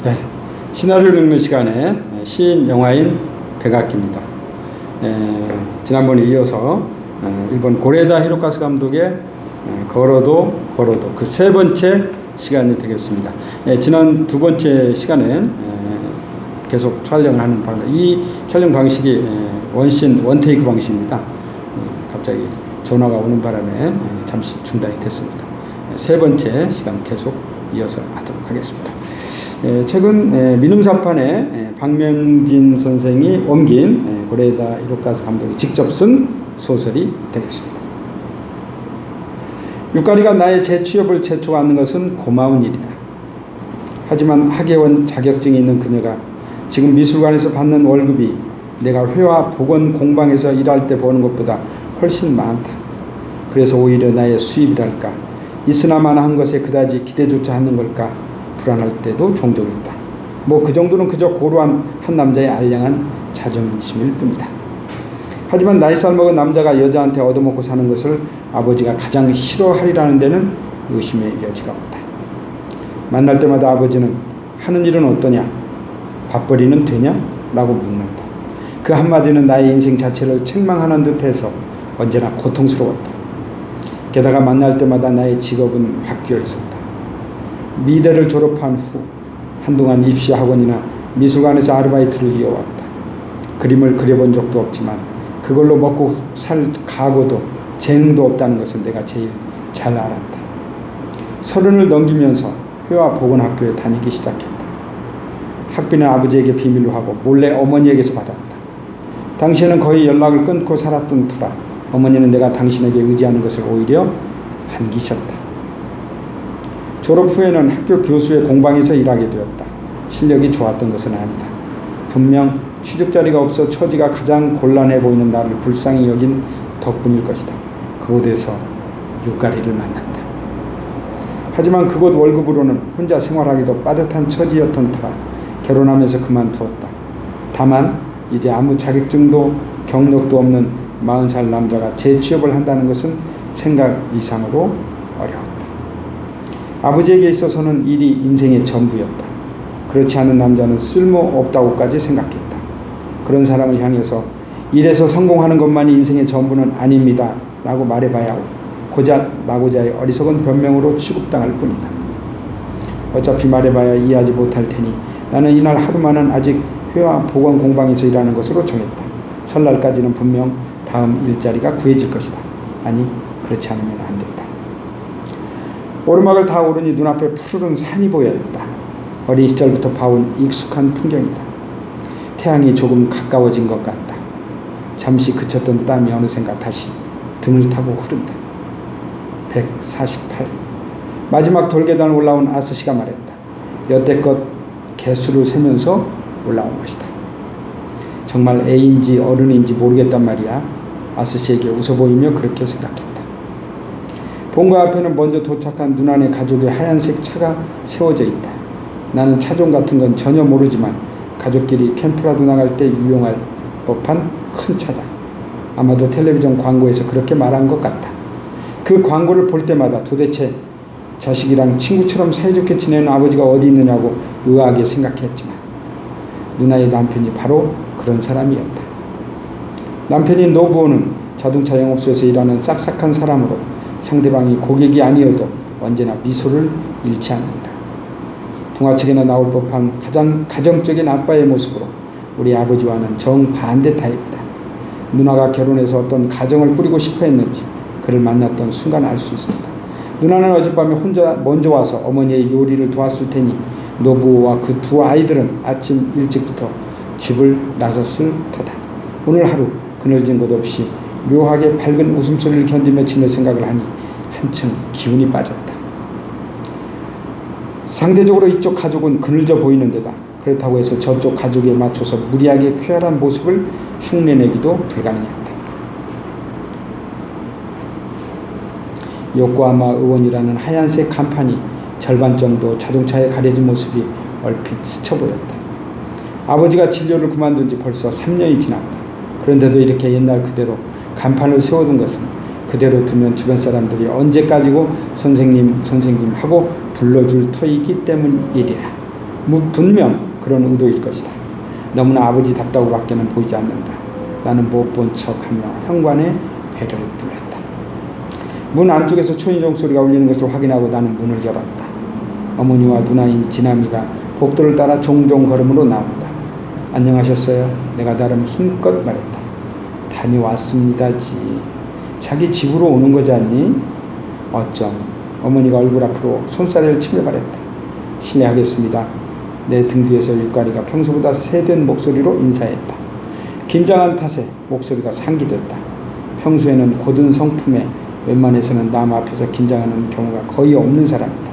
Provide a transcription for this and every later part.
네, 시나리오를 읽는 시간에 시인, 영화인 백악기입니다. 지난번에 이어서 일본 고레다 히로카즈 감독의 걸어도 그 세 번째 시간이 되겠습니다. 지난 두 번째 시간엔 계속 촬영을 하는 방식, 이 촬영 방식이 원씬 원테이크 방식입니다. 갑자기 전화가 오는 바람에 잠시 중단이 됐습니다. 세 번째 시간 계속 이어서 하도록 하겠습니다. 최근 민음사판에 박명진 선생이 옮긴 고레다 히로카즈 감독이 직접 쓴 소설이 되겠습니다. 유카리가 나의 재취업을 재촉하는 것은 고마운 일이다. 하지만 학예원 자격증이 있는 그녀가 지금 미술관에서 받는 월급이 내가 회화 복원 공방에서 일할 때 버는 것보다 훨씬 많다. 그래서 오히려 나의 수입이랄까, 있으나마나 한 것에 그다지 기대조차 않는 걸까 불안할 때도 종종 있다. 뭐 그 정도는 그저 고루한 한 남자의 알량한 자존심일 뿐이다. 하지만 나이살 먹은 남자가 여자한테 얻어먹고 사는 것을 아버지가 가장 싫어하리라는 데는 의심의 여지가 없다. 만날 때마다 아버지는 하는 일은 어떠냐? 밥벌이는 되냐? 라고 묻는다. 그 한마디는 나의 인생 자체를 책망하는 듯해서 언제나 고통스러웠다. 게다가 만날 때마다 나의 직업은 바뀌어 있었다. 미대를 졸업한 후 한동안 입시학원이나 미술관에서 아르바이트를 이어왔다. 그림을 그려본 적도 없지만 그걸로 먹고 살 각오도 재능도 없다는 것을 내가 제일 잘 알았다. 30을 넘기면서 회화 복원학교에 다니기 시작했다. 학비는 아버지에게 비밀로 하고 몰래 어머니에게서 받았다. 당시에는 거의 연락을 끊고 살았던 터라 어머니는 내가 당신에게 의지하는 것을 오히려 반기셨다. 졸업 후에는 학교 교수의 공방에서 일하게 되었다. 실력이 좋았던 것은 아니다. 분명 취직 자리가 없어 처지가 가장 곤란해 보이는 나를 불쌍히 여긴 덕분일 것이다. 그곳에서 유카리를 만났다. 하지만 그곳 월급으로는 혼자 생활하기도 빠듯한 처지였던 터라 결혼하면서 그만두었다. 다만 이제 아무 자격증도 경력도 없는 40살 남자가 재취업을 한다는 것은 생각 이상으로 어려웠다. 아버지에게 있어서는 일이 인생의 전부였다. 그렇지 않은 남자는 쓸모없다고까지 생각했다. 그런 사람을 향해서 일에서 성공하는 것만이 인생의 전부는 아닙니다 라고 말해봐야 고작 나고자의 어리석은 변명으로 취급당할 뿐이다. 어차피 말해봐야 이해하지 못할 테니 나는 이날 하루만은 아직 회화 복원 공방에서 일하는 것으로 정했다. 설날까지는 분명 다음 일자리가 구해질 것이다. 아니, 그렇지 않으면 안 된다. 오르막을 다 오르니 눈앞에 푸르른 산이 보였다. 어린 시절부터 봐온 익숙한 풍경이다. 태양이 조금 가까워진 것 같다. 잠시 그쳤던 땀이 어느샌가 다시 등을 타고 흐른다. 148. 마지막 돌계단을 올라온 아스시가 말했다. 여태껏 개수를 세면서 올라온 것이다. 정말 애인지 어른인지 모르겠단 말이야. 아스시에게 웃어 보이며 그렇게 생각했다. 본가 앞에는 먼저 도착한 누나네 가족의 하얀색 차가 세워져 있다. 나는 차종 같은 건 전혀 모르지만 가족끼리 캠프라도 나갈 때 유용할 법한 큰 차다. 아마도 텔레비전 광고에서 그렇게 말한 것 같다. 그 광고를 볼 때마다 도대체 자식이랑 친구처럼 사이좋게 지내는 아버지가 어디 있느냐고 의아하게 생각했지만 누나의 남편이 바로 그런 사람이었다. 남편인 노부오는 자동차 영업소에서 일하는 싹싹한 사람으로 상대방이 고객이 아니어도 언제나 미소를 잃지 않는다. 동화책에나 나올 법한 가장 가정적인 아빠의 모습으로 우리 아버지와는 정반대 타입이다. 누나가 결혼해서 어떤 가정을 꾸리고 싶어 했는지 그를 만났던 순간 알 수 있었다. 누나는 어젯밤에 혼자 먼저 와서 어머니의 요리를 도왔을 테니 노부오와 그 두 아이들은 아침 일찍부터 집을 나섰을 터다. 오늘 하루 그늘진 곳 없이 묘하게 밝은 웃음소리를 견디며 지낼 생각을 하니 한층 기운이 빠졌다. 상대적으로 이쪽 가족은 그늘져 보이는 데다 그렇다고 해서 저쪽 가족에 맞춰서 무리하게 쾌활한 모습을 흉내내기도 불가능했다. 요코하마 의원이라는 하얀색 간판이 절반 정도 자동차에 가려진 모습이 얼핏 스쳐 보였다. 아버지가 진료를 그만둔 지 벌써 3년이 지났다. 그런데도 이렇게 옛날 그대로 간판을 세워둔 것은 그대로 두면 주변 사람들이 언제까지고 선생님 하고 불러줄 터이기 때문이리라. 분명 그런 의도일 것이다. 너무나 아버지답다고밖에는 보이지 않는다. 나는 못 본 척하며 현관의 배를 눌렀다. 문 안쪽에서 초인종 소리가 울리는 것을 확인하고 나는 문을 열었다. 어머니와 누나인 지남이가 복도를 따라 종종 걸음으로 나온다. 안녕하셨어요? 내가 나름 힘껏 말했다. 다녀왔습니다지. 자기 집으로 오는 거지 않니? 어쩜. 어머니가 얼굴 앞으로 손사래를 치며 말했다. 실례하겠습니다. 내 등 뒤에서 육가리가 평소보다 세된 목소리로 인사했다. 긴장한 탓에 목소리가 상기됐다. 평소에는 고든 성품에 웬만해서는 남 앞에서 긴장하는 경우가 거의 없는 사람이다.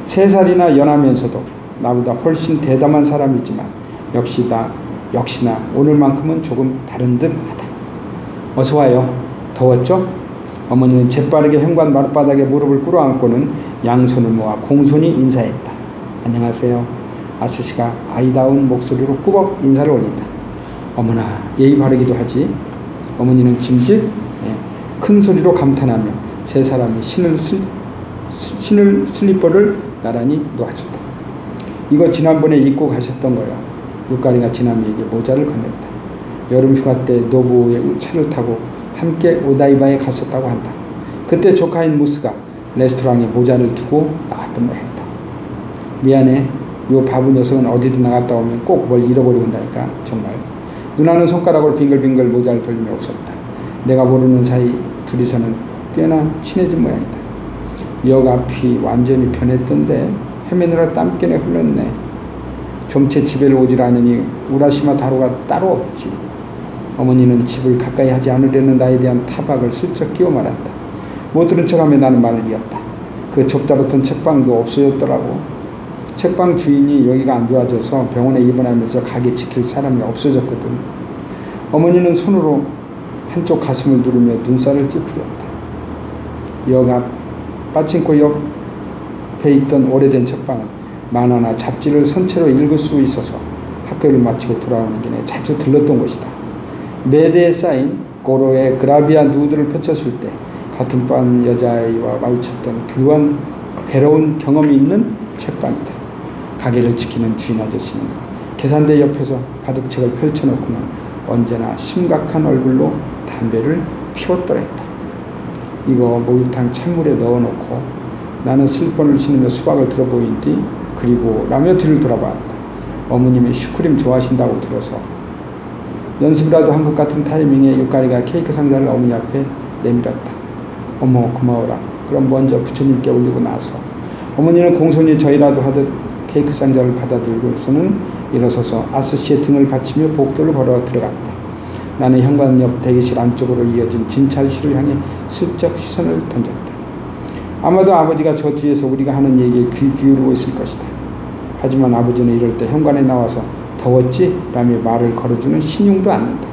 3살이나 연하면서도 나보다 훨씬 대담한 사람이지만 역시나 오늘만큼은 조금 다른 듯 하다. 어서 와요. 더웠죠? 어머니는 재빠르게 현관 마룻바닥에 무릎을 꿇어안고는 양손을 모아 공손히 인사했다. 안녕하세요. 아스씨가 아이다운 목소리로 꾸벅 인사를 올린다. 어머나 예의 바르기도 하지. 어머니는 짐짓 큰 소리로 감탄하며 세 사람이 신을 슬리퍼를 나란히 놓아준다. 이거 지난번에 입고 가셨던 거요. 육가리가 지남이에게 모자를 건넸다. 여름 휴가 때 노부의 차를 타고 함께 오다이바에 갔었다고 한다. 그때 조카인 무스가 레스토랑에 모자를 두고 나왔던 모양이다. 미안해. 요 바보 녀석은 어디든 나갔다 오면 꼭 뭘 잃어버리고 온다니까. 정말. 누나는 손가락으로 빙글빙글 모자를 돌리며 웃었다. 내가 모르는 사이 둘이서는 꽤나 친해진 모양이다. 역 앞이 완전히 변했던데 헤매느라 땀깨나 흘렀네. 좀채 집에를 오질 않으니 우라시마 다루가 따로 없지. 어머니는 집을 가까이 하지 않으려는 나에 대한 타박을 슬쩍 끼워 말한다. 못 들은 척하며 나는 말을 이었다. 그 좁다랗던 책방도 없어졌더라고. 책방 주인이 여기가 안 좋아져서 병원에 입원하면서 가게 지킬 사람이 없어졌거든. 어머니는 손으로 한쪽 가슴을 누르며 눈살을 찌푸렸다. 역 앞 빠친코 옆에 있던 오래된 책방은 만화나 잡지를 선체로 읽을 수 있어서 학교를 마치고 돌아오는 길에 자주 들렀던 곳이다. 매대에 쌓인 고로의 그라비아 누드를 펼쳤을 때 같은 반 여자아이와 마주쳤던 괴로운 경험이 있는 책방이다. 가게를 지키는 주인 아저씨는 계산대 옆에서 바둑책을 펼쳐놓고는 언제나 심각한 얼굴로 담배를 피웠더랬다. 이거 목욕탕 찬물에 넣어놓고 나는 슬리퍼를 신으며 수박을 들어보인 뒤 그리고 라며 뒤를 돌아봤다. 어머님이 슈크림 좋아하신다고 들어서 연습이라도 한 것 같은 타이밍에 육가리가 케이크 상자를 어머니 앞에 내밀었다. 어머 고마워라. 그럼 먼저 부처님께 올리고 나서 어머니는 공손히 저희라도 하듯 케이크 상자를 받아들고서는 일어서서 아스씨의 등을 받치며 복도를 걸어 들어갔다. 나는 현관 옆 대기실 안쪽으로 이어진 진찰실을 향해 슬쩍 시선을 던졌다. 아마도 아버지가 저 뒤에서 우리가 하는 얘기에 귀 기울이고 있을 것이다. 하지만 아버지는 이럴 때 현관에 나와서 더웠지? 라며 말을 걸어주는 신용도 않는다.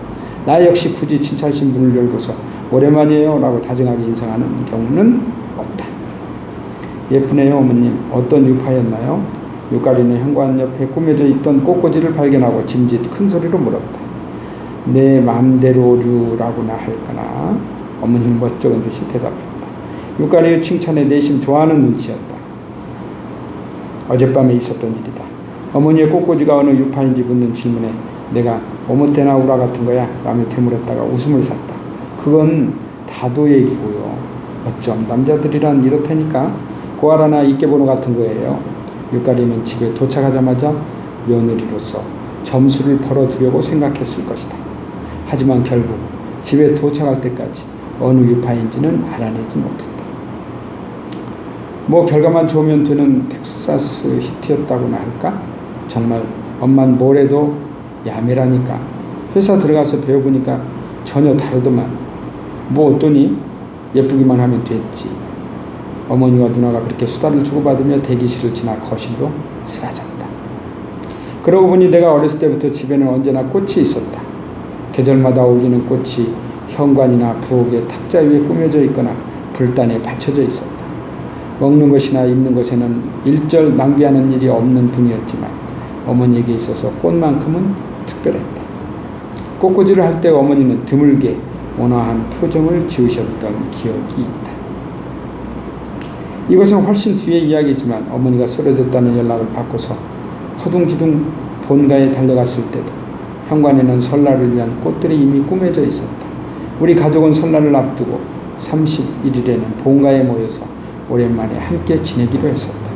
나 역시 굳이 진찰실 문을 열고서 오랜만이에요 라고 다정하게 인사하는 경우는 없다. 예쁘네요 어머님. 어떤 유파였나요? 육가리는 현관 옆에 꾸며져 있던 꽃꽂이를 발견하고 짐짓 큰 소리로 물었다. 내 맘대로류라고나 할까나? 어머니는 멋쩍은 듯이 대답했다. 육가리의 칭찬에 내심 좋아하는 눈치였다. 어젯밤에 있었던 일이다. 어머니의 꽃꽂이가 어느 유파인지 묻는 질문에 내가 오모테나 우라 같은 거야? 라며 되물었다가 웃음을 샀다. 그건 다도 얘기고요. 어쩜 남자들이란 이렇다니까. 고아라나 이케보노 같은 거예요. 육가리는 집에 도착하자마자 며느리로서 점수를 벌어두려고 생각했을 것이다. 하지만 결국 집에 도착할 때까지 어느 유파인지는 알아내지 못했다. 뭐 결과만 좋으면 되는 텍사스 히트였다고나 할까? 정말 엄만 뭘 해도 야매라니까. 회사 들어가서 배워보니까 전혀 다르더만. 뭐 어떠니? 예쁘기만 하면 됐지. 어머니와 누나가 그렇게 수다를 주고받으며 대기실을 지나 거실로 사라졌다. 그러고 보니 내가 어렸을 때부터 집에는 언제나 꽃이 있었다. 계절마다 어울리는 꽃이 현관이나 부엌의 탁자 위에 꾸며져 있거나 불단에 받쳐져 있었다. 먹는 것이나 입는 것에는 일절 낭비하는 일이 없는 분이었지만 어머니에게 있어서 꽃만큼은 특별했다. 꽃꽂이를 할 때 어머니는 드물게 온화한 표정을 지으셨던 기억이 있다. 이것은 훨씬 뒤의 이야기지만 어머니가 쓰러졌다는 연락을 받고서 허둥지둥 본가에 달려갔을 때도 현관에는 설날을 위한 꽃들이 이미 꾸며져 있었다. 우리 가족은 설날을 앞두고 31일에는 본가에 모여서 오랜만에 함께 지내기로 했었다.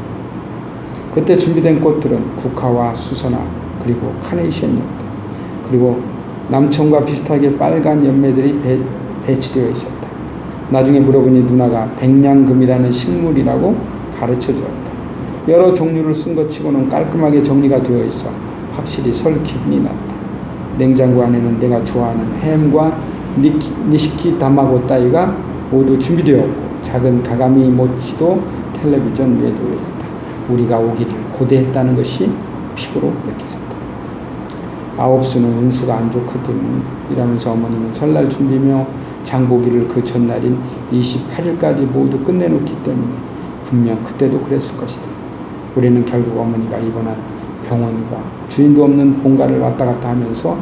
그때 준비된 꽃들은 국화와 수선화 그리고 카네이션이었다. 그리고 남청과 비슷하게 빨간 열매들이 배치되어 있었다. 나중에 물어보니 누나가 백냥금이라는 식물이라고 가르쳐 주었다. 여러 종류를 쓴 것 치고는 깔끔하게 정리가 되어 있어 확실히 설 기분이 났다. 냉장고 안에는 내가 좋아하는 햄과 니시키 다마고 따위가 모두 준비되었고 작은 가가미 모치도 텔레비전 위에 놓여 있다. 우리가 오기를 고대했다는 것이 피부로 느껴졌다. 아홉수는 운수가 안 좋거든 이라면서 어머니는 설날 준비며 장보기를 그 전날인 28일까지 모두 끝내놓기 때문에 분명 그때도 그랬을 것이다. 우리는 결국 어머니가 입원한 병원과 주인도 없는 본가를 왔다 갔다 하면서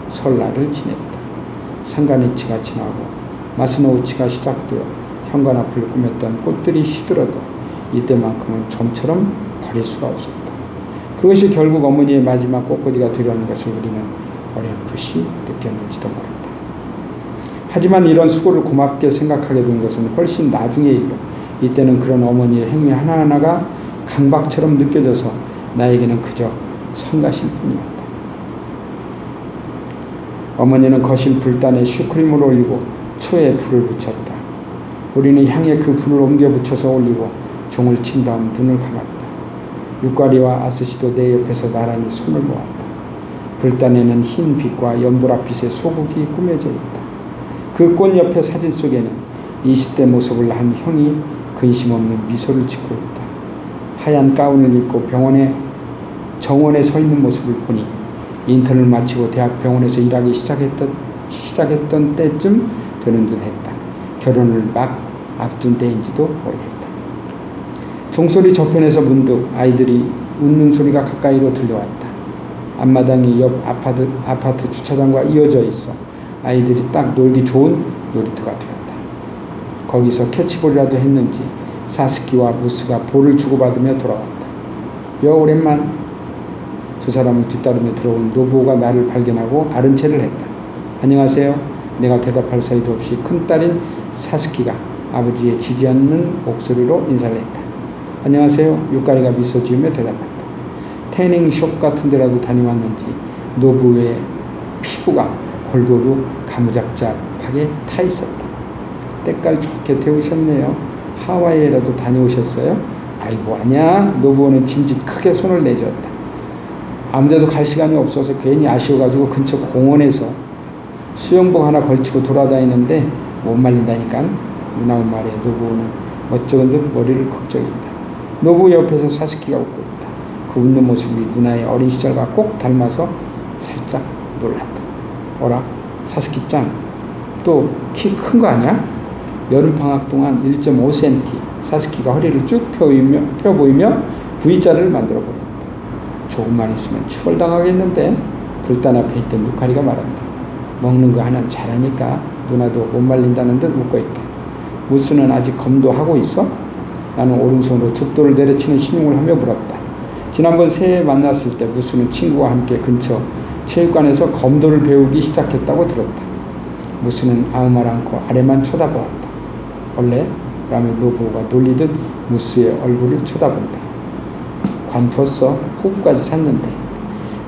설날을 지냈다. 상간이치가 지나고 마스노우치가 시작되어 현관 앞을 꾸몄던 꽃들이 시들어도 이때만큼은 좀처럼 버릴 수가 없었다. 그것이 결국 어머니의 마지막 꽃꽂이가 되려는 것을 우리는 어렴풋이 느꼈는지도 모른다. 하지만 이런 수고를 고맙게 생각하게 된 것은 훨씬 나중의 일로 이때는 그런 어머니의 행위 하나하나가 강박처럼 느껴져서 나에게는 그저 성가실 뿐이었다. 어머니는 거실 불단에 슈크림을 올리고 초에 불을 붙였다. 우리는 향에 그 불을 옮겨 붙여서 올리고 종을 친 다음 눈을 감았다. 육가리와 아스시도 내 옆에서 나란히 손을 모았다. 불단에는 흰 빛과 연보라빛의 소국이 꾸며져 있다. 그 꽃 옆에 사진 속에는 20대 모습을 한 형이 근심 없는 미소를 짓고 있다. 하얀 가운을 입고 정원에 서 있는 모습을 보니 인턴을 마치고 대학 병원에서 일하기 시작했던 때쯤 되는 듯 했다. 결혼을 막 앞둔 때인지도 모르겠다. 종소리 저편에서 문득 아이들이 웃는 소리가 가까이로 들려왔다. 앞마당이 옆 아파트 주차장과 이어져 있어 아이들이 딱 놀기 좋은 놀이터가 되었다. 거기서 캐치볼이라도 했는지 사스키와 무스가 볼을 주고받으며 돌아왔다. 여 오랜만. 두 사람을 뒤따르며 들어온 노부오가 나를 발견하고 아른 체를 했다. 안녕하세요. 내가 대답할 사이도 없이 큰딸인 사스키가 아버지의 지지 않는 목소리로 인사를 했다. 안녕하세요. 육가리가 미소 지으며 대답했다. 태닝숍 같은 데라도 다녀왔는지 노부오의 피부가 골고루 가무잡잡하게 타 있었다. 때깔 좋게 태우셨네요. 하와이에라도 다녀오셨어요? 아이고 아니야. 노부오는 짐짓 크게 손을 내줬다. 아무데도 갈 시간이 없어서 괜히 아쉬워가지고 근처 공원에서 수영복 하나 걸치고 돌아다니는데 못 말린다니까. 누나 말에 노부오는 멋쩍은 듯 머리를 걱정했다. 노부 옆에서 사스키가 웃고 있다. 그 웃는 모습이 누나의 어린 시절과 꼭 닮아서 살짝 놀랐다. 어라? 사스키짱 또 키 큰 거 아니야? 여름방학 동안 1.5cm 사스키가 허리를 쭉 펴 보이며 V자를 만들어 보인다. 조금만 있으면 추월당하겠는데. 불단 앞에 있던 유카리가 말한다. 먹는 거 하나는 잘하니까 누나도 못 말린다는 듯 웃고 있다. 무스는 아직 검도 하고 있어? 나는 오른손으로 죽도를 내려치는 신용을 하며 물었다. 지난번 새해에 만났을 때 무스는 친구와 함께 근처 체육관에서 검도를 배우기 시작했다고 들었다. 무스는 아무 말 않고 아래만 쳐다보았다. 원래? 라며 노부오가 놀리듯 무스의 얼굴을 쳐다본다. 관뒀어. 호구까지 샀는데.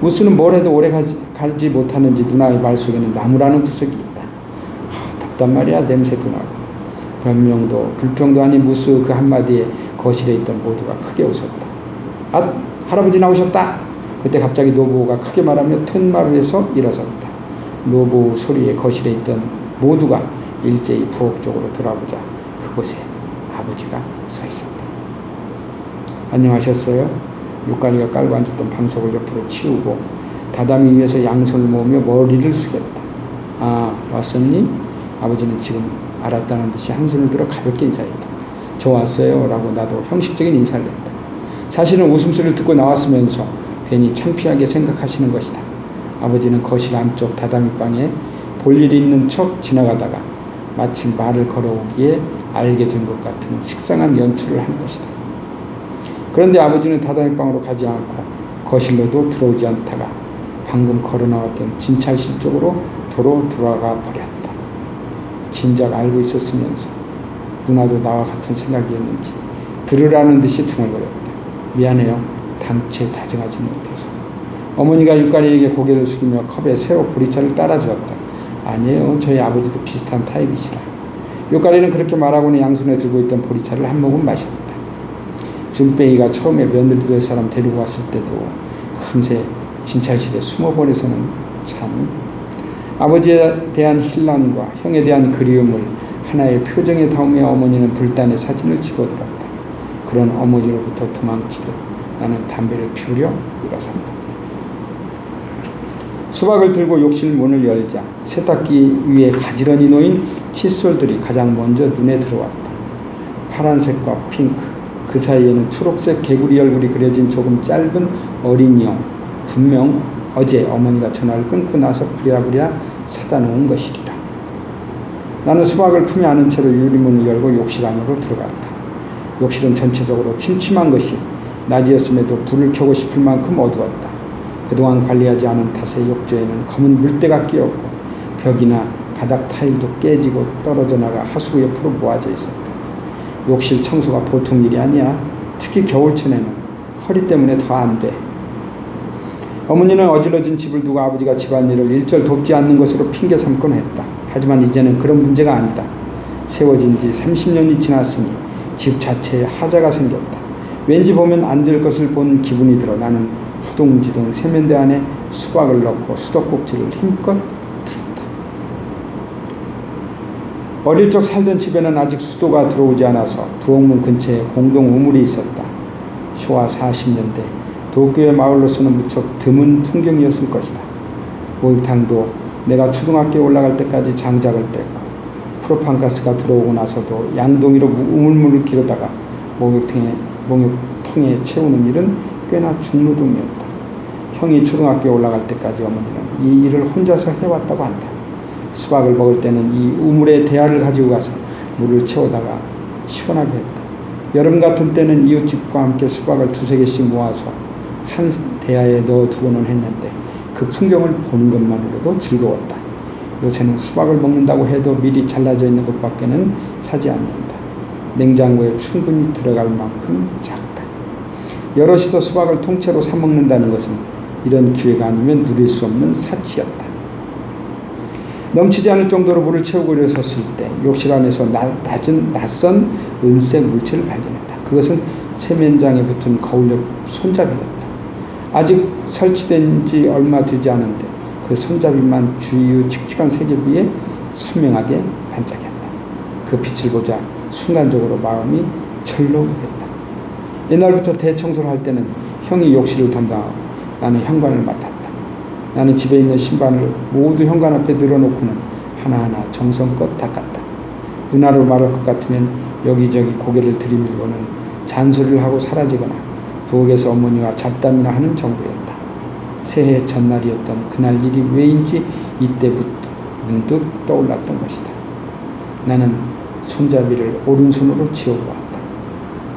무스는 뭘 해도 오래 가지 못하는지 누나의 말 속에는 나무라는 구석이 있다. 덥단 말이야. 냄새도 나고. 변명도 불평도 아닌 무스 그 한마디에 거실에 있던 모두가 크게 웃었다. 아, 할아버지 나오셨다. 그때 갑자기 노부오가 크게 말하며 툇마루에서 일어섰다. 노부오 소리에 거실에 있던 모두가 일제히 부엌 쪽으로 돌아보자 그곳에 아버지가 서 있었다. 안녕하셨어요? 육가리가 깔고 앉았던 방석을 옆으로 치우고 다다미 위에서 양손을 모으며 머리를 숙였다. 아, 왔었니? 아버지는 지금 알았다는 듯이 한 손을 들어 가볍게 인사했다. 저 왔어요. 라고 나도 형식적인 인사를 했다. 사실은 웃음소리를 듣고 나왔으면서 괜히 창피하게 생각하시는 것이다. 아버지는 거실 안쪽 다다미방에 볼일이 있는 척 지나가다가 마침 말을 걸어오기에 알게 된 것 같은 식상한 연출을 한 것이다. 그런데 아버지는 다다미방으로 가지 않고 거실로도 들어오지 않다가 방금 걸어 나왔던 진찰실 쪽으로 도로 돌아가 버렸다. 진작 알고 있었으면서 누나도 나와 같은 생각이었는지 들으라는 듯이 중얼거렸다. 미안해요. 당최 다정하지 못해서. 어머니가 육가리에게 고개를 숙이며 컵에 새로 보리차를 따라주었다. 아니에요. 저희 아버지도 비슷한 타입이시라. 육가리는 그렇게 말하고는 양손에 들고 있던 보리차를 한 모금 마셨다. 준뱅이가 처음에 며느리 될 사람 데리고 왔을 때도 금세 진찰실에 숨어버려서는 참. 아버지에 대한 혼란과 형에 대한 그리움을 하나의 표정에 담으며 어머니는 불단의 사진을 집어들었다. 그런 어머니로부터 도망치듯 나는 담배를 피우려 일어선다. 수박을 들고 욕실 문을 열자 세탁기 위에 가지런히 놓인 칫솔들이 가장 먼저 눈에 들어왔다. 파란색과 핑크, 그 사이에는 초록색 개구리 얼굴이 그려진 조금 짧은 어린이용. 분명 어제 어머니가 전화를 끊고 나서 부랴부랴 사다 놓은 것이리라. 나는 수박을 품에 안은 채로 유리문을 열고 욕실 안으로 들어갔다. 욕실은 전체적으로 침침한 것이 낮이었음에도 불을 켜고 싶을 만큼 어두웠다. 그동안 관리하지 않은 탓에 욕조에는 검은 물때가 끼었고 벽이나 바닥 타일도 깨지고 떨어져 나가 하수구 옆으로 모아져 있었다. 욕실 청소가 보통 일이 아니야. 특히 겨울철에는 허리 때문에 더 안 돼. 어머니는 어질러진 집을 두고 아버지가 집안일을 일절 돕지 않는 것으로 핑계 삼곤 했다. 하지만 이제는 그런 문제가 아니다. 세워진 지 30년이 지났으니 집 자체에 하자가 생겼다. 왠지 보면 안 될 것을 본 기분이 들어 나는 허둥지둥 세면대 안에 수박을 넣고 수도꼭지를 힘껏 들었다. 어릴 적 살던 집에는 아직 수도가 들어오지 않아서 부엌문 근처에 공동 우물이 있었다.昭和 40년대 도쿄의 마을로서는 무척 드문 풍경이었을 것이다. 목욕탕도 내가 초등학교에 올라갈 때까지 장작을 뗐고 프로판가스가 들어오고 나서도 양동이로 우물물을 기르다가 목욕통에 채우는 일은 꽤나 중노동이었다. 형이 초등학교에 올라갈 때까지 어머니는 이 일을 혼자서 해왔다고 한다. 수박을 먹을 때는 이 우물에 대야를 가지고 가서 물을 채우다가 시원하게 했다. 여름 같은 때는 이웃집과 함께 수박을 2-3개씩 모아서 한 대야에 넣어두고는 했는데 그 풍경을 보는 것만으로도 즐거웠다. 요새는 수박을 먹는다고 해도 미리 잘라져 있는 것밖에는 사지 않는다. 냉장고에 충분히 들어갈 만큼 작다. 여럿이서 수박을 통째로 사 먹는다는 것은 이런 기회가 아니면 누릴 수 없는 사치였다. 넘치지 않을 정도로 물을 채우고 일어섰을 때 욕실 안에서 낯선 은색 물체를 발견했다. 그것은 세면장에 붙은 거울 옆 손잡이였다. 아직 설치된 지 얼마 되지 않은데 그 손잡이만 주위의 칙칙한 세계 위에 선명하게 반짝였다. 그 빛을 보자 순간적으로 마음이 철렁했다. 옛날부터 대청소를 할 때는 형이 욕실을 담당하고 나는 현관을 맡았다. 나는 집에 있는 신발을 모두 현관 앞에 늘어놓고는 하나하나 정성껏 닦았다. 누나로 말할 것 같으면 여기저기 고개를 들이밀고는 잔소리를 하고 사라지거나 부엌에서 어머니와 잡담이나 하는 정도였다. 새해 전날이었던 그날 일이 왜인지 이때부터 문득 떠올랐던 것이다. 나는 손잡이를 오른손으로 쥐어보았다.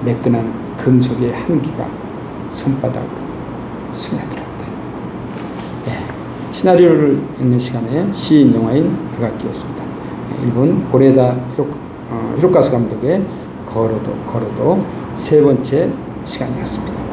매끈한 금속의 한기가 손바닥으로 스며들었다. 시나리오를 읽는 시간에 시인 영화인 백악기였습니다. 일본 고레다 히로카즈 감독의 걸어도 3번째 시간이었습니다.